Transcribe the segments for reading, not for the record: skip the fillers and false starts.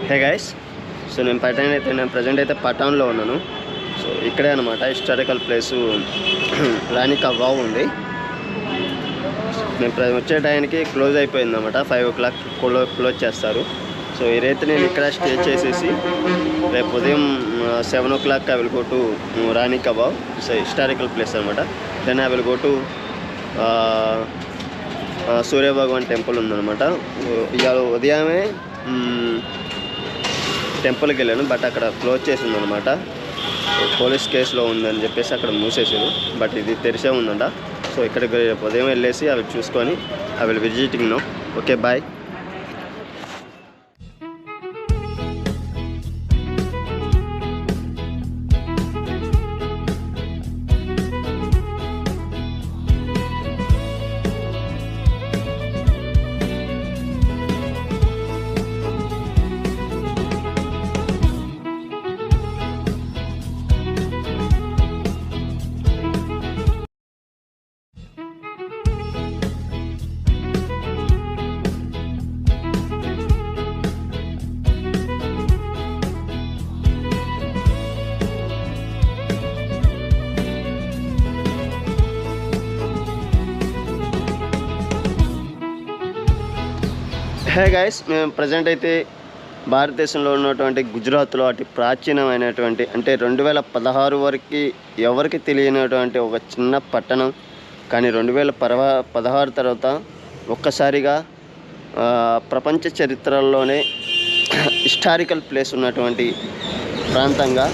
Hey guys, so నేను present అయితే పటాన్లో ఉన్నాను. సో ఇక్కడే అనమాట హిస్టారికల్ ప్లేసు రాణి కా వావ్ ఉంది. నేను వచ్చే టైంకి క్లోజ్ అయిపోయింది అనమాట. 5 o'clock క్లోజ్ చేస్తారు. సో ఈ రైతు నేను ఇక్కడ స్టే చేసేసి రేపు ఉదయం 7 o'clock I will go to Rani ka Vav. So historical place అనమాట. Then I will go to Surya Bhagwan temple ఉందన్నమాట. ఇవాళ ఉదయమే టెంపుల్కి వెళ్ళాను, బట్ అక్కడ క్లోజ్ చేసింది అనమాట. పోలీస్ కేసులో ఉందని చెప్పేసి అక్కడ మూసేసారు, బట్ ఇది తెరిసే ఉందంట. సో ఇక్కడికి ఉదయం వెళ్ళేసి అవి చూసుకొని I will visiting no. Okay, bye. Hey guys, మేము ప్రజెంట్ అయితే భారతదేశంలో ఉన్నటువంటి గుజరాత్లో అతి ప్రాచీనమైనటువంటి అంటే 2016 వరకు ఎవరికి తెలియనటువంటి ఒక చిన్న పట్టణం. కానీ 2016 తర్వాత ఒక్కసారిగా ప్రపంచ చరిత్రలోనే హిస్టారికల్ ప్లేస్ ఉన్నటువంటి ప్రాంతంగా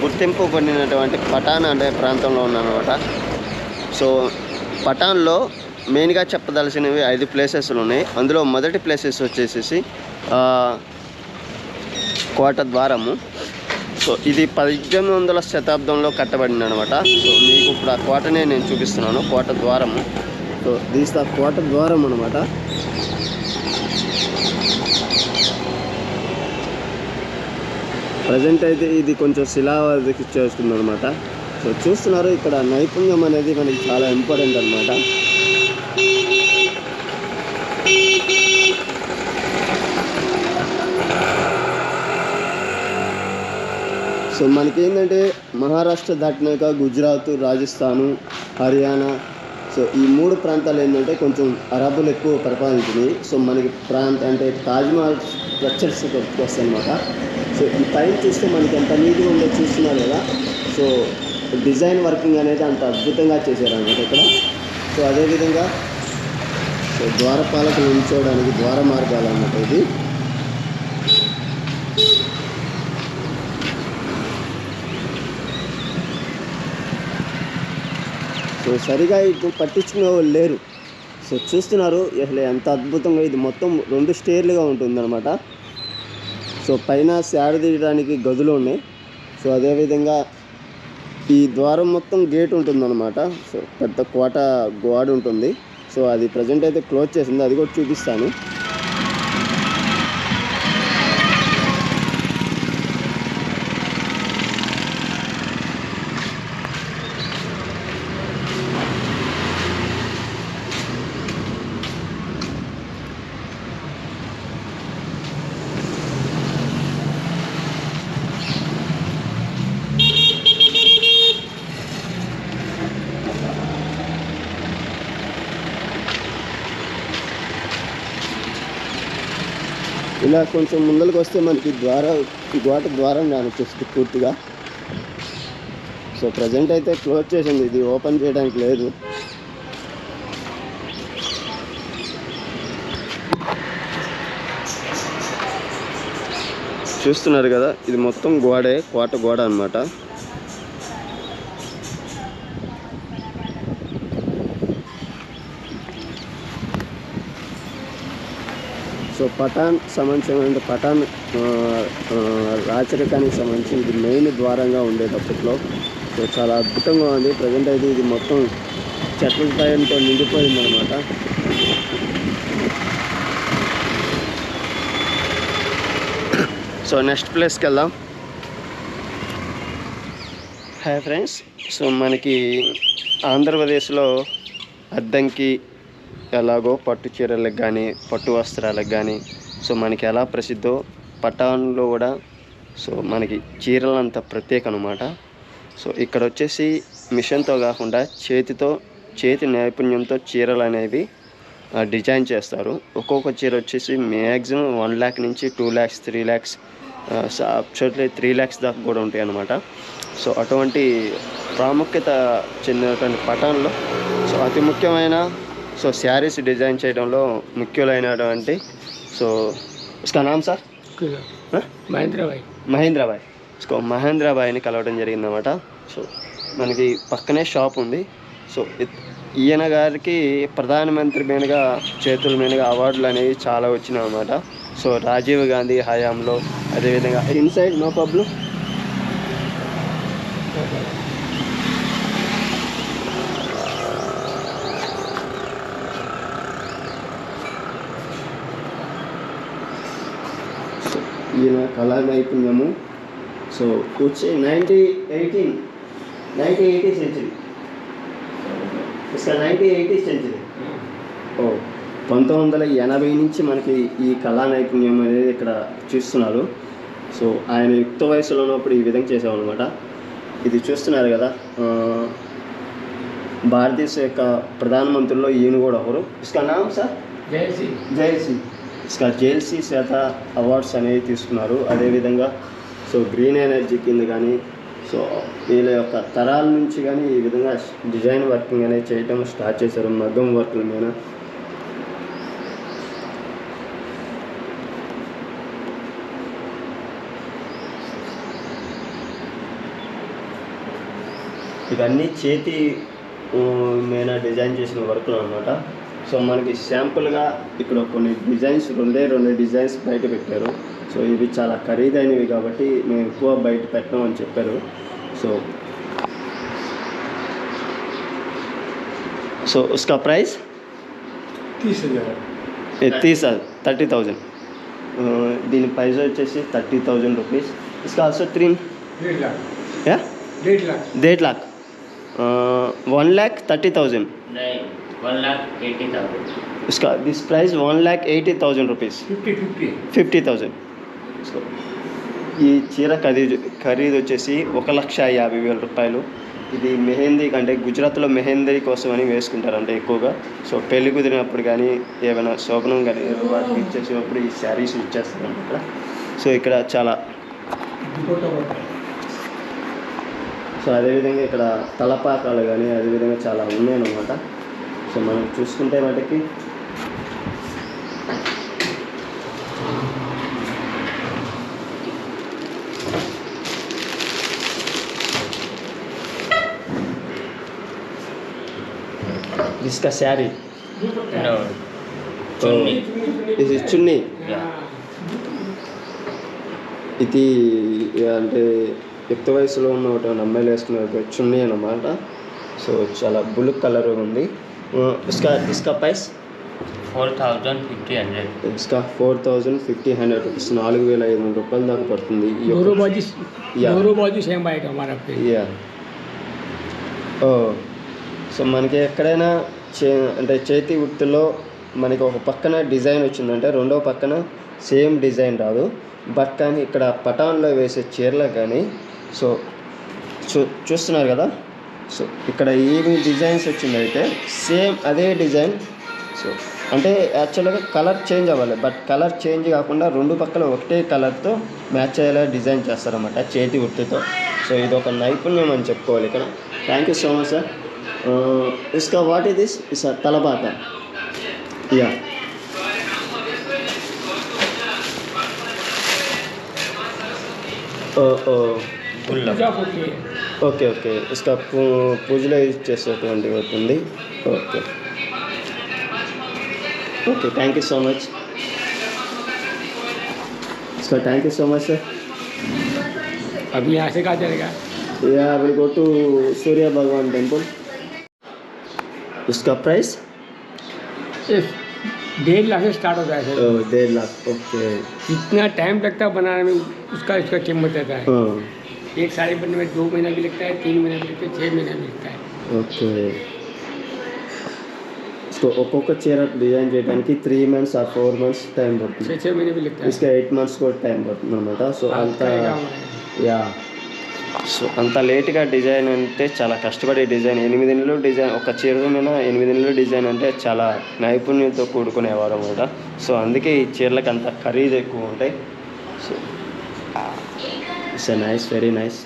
గుర్తింపు పొందినటువంటి పటాన్ అనే ప్రాంతంలో ఉన్నానమాట. సో పటాన్లో మెయిన్గా చెప్పదలసినవి 5 ప్లేసెస్లు ఉన్నాయి. అందులో మొదటి ప్లేసెస్ వచ్చేసి కోట ద్వారము. సో ఇది 1800వ శతాబ్దంలో కట్టబడింది అనమాట. సో మీకు ఇప్పుడు ఆ కోటనే నేను చూపిస్తున్నాను, కోట ద్వారము. సో దీస్ ద కోట ద్వారం అనమాట. ప్రజెంట్ అయితే ఇది కొంచెం శిలావధికి చేస్తుంది అనమాట. సో చూస్తున్నారు, ఇక్కడ నైపుణ్యం అనేది మనకి చాలా ఇంపార్టెంట్ అనమాట. సో మనకేంటంటే మహారాష్ట్ర దాటినాక గుజరాత్, రాజస్థాను, హర్యానా, సో ఈ 3 ప్రాంతాలు ఏంటంటే కొంచెం అరబ్బులు ఎక్కువ పరిపాలించినాయి. సో మనకి అంటే తాజ్మహల్ స్ట్రక్చర్స్ వస్తాయి అనమాట. సో ఈ పైన చూస్తే మనకి ఎంత నీట్గా ఉందో చూస్తున్నారు కదా. సో డిజైన్ వర్కింగ్ అనేది అంత అద్భుతంగా చేశారు అన్నమాట ఇక్కడ. సో అదేవిధంగా సో ద్వారపాలకులు ఉంచోవడానికి ద్వార మార్గాలు అన్నమాట ఇది. సో సరిగా ఇప్పుడు పట్టించుకునే వాళ్ళు లేరు. సో చూస్తున్నారు అసలు ఎంత అద్భుతంగా. ఇది మొత్తం 2 స్టేర్లుగా ఉంటుందన్నమాట. సో పైన తీయడానికి గదులు ఉన్నాయి. సో అదేవిధంగా ఈ ద్వారం మొత్తం గేట్ ఉంటుందన్నమాట. సో పెద్ద కోట గోడ ఉంటుంది. సో అది ప్రజెంట్ అయితే క్లోజ్ చేసింది, అది కూడా చూపిస్తాను. ఇలా కొంచెం ముందరికి వస్తే మనకి కోట ద్వారం కనిపిస్తుంది పూర్తిగా. సో ప్రజెంట్ అయితే క్లోజ్ చేసింది, ఇది ఓపెన్ చేయడానికి లేదు. చూస్తున్నారు కదా, ఇది మొత్తం కోట గోడ అన్నమాట. సో పటాన్ సంబంధించిన పటాన్ రాచరికానికి సంబంధించి ఇది మెయిన్ ద్వారంగా ఉండేది అప్పట్లో. సో చాలా అద్భుతంగా ఉంది. ప్రజెంట్ అయితే ఇది మొత్తం చెట్ల పైనతో నిండిపోయిందనమాట. సో నెక్స్ట్ ప్లేస్కి వెళ్దాం. హాయ్ ఫ్రెండ్స్, సో మనకి ఆంధ్రప్రదేశ్లో అద్దంకి ఎలాగో పట్టు చీరలకు కానీ పట్టు వస్త్రాలకు కానీ సో మనకి ఎలా ప్రసిద్ధో పటాన్లో కూడా సో మనకి చీరలు అంత ప్రత్యేక అనమాట. సో ఇక్కడ వచ్చేసి మిషన్తో కాకుండా చేతి నైపుణ్యంతో చీరలు అనేవి డిజైన్ చేస్తారు. ఒక్కొక్క చీర వచ్చేసి మ్యాక్సిమం 1 lakh నుంచి 2 lakhs 3 lakhs అబ్సల్యూట్లీ 3 lakhs దాకా కూడా ఉంటాయి అన్నమాట. సో అటువంటి ప్రాముఖ్యత చెందినటువంటి పటాన్లో సో అతి ముఖ్యమైన సో శారీస్ డిజైన్ చేయడంలో ముఖ్యులైనటువంటి సో उसका नाम సార్ మహేంద్ర భాయ్. సో మహేంద్ర భాయ్ని కలవడం జరిగిందన్నమాట. సో మనకి పక్కనే షాప్ ఉంది. సో ఈయన గారికి ప్రధానమంత్రి మీదుగా చేతుల మీదుగా అవార్డులు అనేవి చాలా వచ్చినాయి అన్నమాట. సో రాజీవ్ గాంధీ హయాంలో, అదేవిధంగా ఇన్సైడ్ నో ప్రాబ్లం. ఈయన కళా నైపుణ్యము సో వచ్చి 1980 సెంచరీ 1980 సెంచరీ 1980 నుంచి మనకి ఈ కళా నైపుణ్యం అనేది ఇక్కడ చూస్తున్నారు. సో ఆయన యుక్త వయసులో ఉన్నప్పుడు ఈ విధంగా చేసామన్నమాట. ఇది చూస్తున్నారు కదా, భారతదేశ యొక్క ప్రధానమంత్రుల్లో ఈయన కూడా ఒకరు. ఇస్కా నామ్ సార్ జైల్ సింగ్. ఇస్కా జైల్ సింగ్ చేత అవార్డ్స్ అనేవి తీసుకున్నారు. అదేవిధంగా సో గ్రీన్ ఎనర్జీ కింద కానీ సో వీళ్ళ యొక్క తరాల నుంచి కానీ ఈ విధంగా డిజైన్ వర్కింగ్ అనేది చేయటం స్టార్ట్ చేశారు మగ్గం వర్కుల మీద. ఇవన్నీ చేతి మీద డిజైన్ చేసిన వర్కులు అనమాట. సో మనకి శాంపుల్గా ఇక్కడ కొన్ని డిజైన్స్ రెండు డిజైన్స్ బయట పెట్టారు. సో ఇవి చాలా ఖరీదైనవి కాబట్టి మేము ఎక్కువ బయట పెట్టాం అని చెప్పారు. సో उसका प्राइस 30,000. దీని ప్రైస్ వచ్చేసి 30,000 రూపీస్. इसका also 1.5 lakh 1,30,000. नहीं 1,80,000. इसका दिस प्राइस 1,80,000 रुपीज़ 50,000. ఈ చీర ఖరీదు వచ్చేసి 1,50,000 రూపాయలు. ఇది మెహందీ అంటే గుజరాత్లో మెహందీ కోసం అని వేసుకుంటారంటే ఎక్కువగా. సో పెళ్లి కుదిరినప్పుడు కానీ ఏమైనా శోభనం కానీ వాటికి ఇచ్చేసినప్పుడు ఈ శారీస్ ఇచ్చేస్తారు అన్నమాట. సో ఇక్కడ చాలా సో అదేవిధంగా ఇక్కడ తలపాకాలు కానీ అదేవిధంగా చాలా ఉన్నాయన్నమాట. సో మనం చూసుకుంటే వాటికి इसका శారీ No. Chunni. ఇది చున్నీ. Yeah. ఇది అంటే యుక్త వయసులో ఉన్న ఒక అమ్మాయిలు వేసుకునే ఒక చున్నీ అన్నమాట. సో చాలా బ్లూ కలర్ ఉంది. इसका प्राइस 4,500. इसका 4,500 रुपीस 4,500 రూపాయలు దాకా పడుతుంది. యా సో మనకి ఎక్కడైనా అంటే చేతి వృత్తిలో మనకి ఒక పక్కన డిజైన్ వచ్చిందంటే రెండో పక్కన సేమ్ డిజైన్ రాదు. బట్ కానీ ఇక్కడ పటాన్లో వేసే చీరలకు కానీ సో చూస్తున్నారు కదా. సో ఇక్కడ ఏమి డిజైన్స్ వచ్చిందైతే సేమ్ అదే డిజైన్. సో అంటే యాక్చువల్గా కలర్ చేంజ్ అవ్వాలి, బట్ కలర్ చేంజ్ కాకుండా రెండు పక్కల ఒకటే కలర్తో మ్యాచ్ అయ్యేలా డిజైన్ చేస్తారన్నమాట చేతి వృత్తితో. సో ఇది ఒక నైపుణ్యం అని చెప్పుకోవాలి ఇక్కడ. Thank you so much sir. इसका व्हाट इज दिस इस तलपाका या ఓకే ఓకే इसका పూజలో యూజ్ చేసేటువంటి అవుతుంది. Okay okay thank you so much. इसका thank you so much sir. अभी यहाँ से कहाँ चलेगा? या विल गो टू सूर्य भगवान टेम्पल. उसका प्राइस 1.5 लाख से स्टार्ट होता है सर. 1.5 लाख. ओके. इतना टाइम लगता है बनाने में, उसका कीमत रहता है. एक साड़ी बनने में 2 महीना भी लगता है, 3 महीना भी लगता है, 6 महीना भी लगता है. ओके. సో ఒక్కొక్క చీర డిజైన్ చేయడానికి 3 months or 4 months టైం పడుతుంది. 6 महीने भी लगता है इसका 8 months కూడా టైం పడుతుంది అనమాట. సో అంత యా సో అంత లేట్గా డిజైన్ అంటే చాలా కష్టపడే డిజైన్. 8 నెలలు డిజైన్, ఒక చీర మీద 8 నెలలు డిజైన్ అంటే చాలా నైపుణ్యంతో కూడుకునేవారు అనమాట. సో అందుకే ఈ చీరలకు అంత ఖరీదు ఎక్కువ ఉంటాయి. So it's nice, very nice.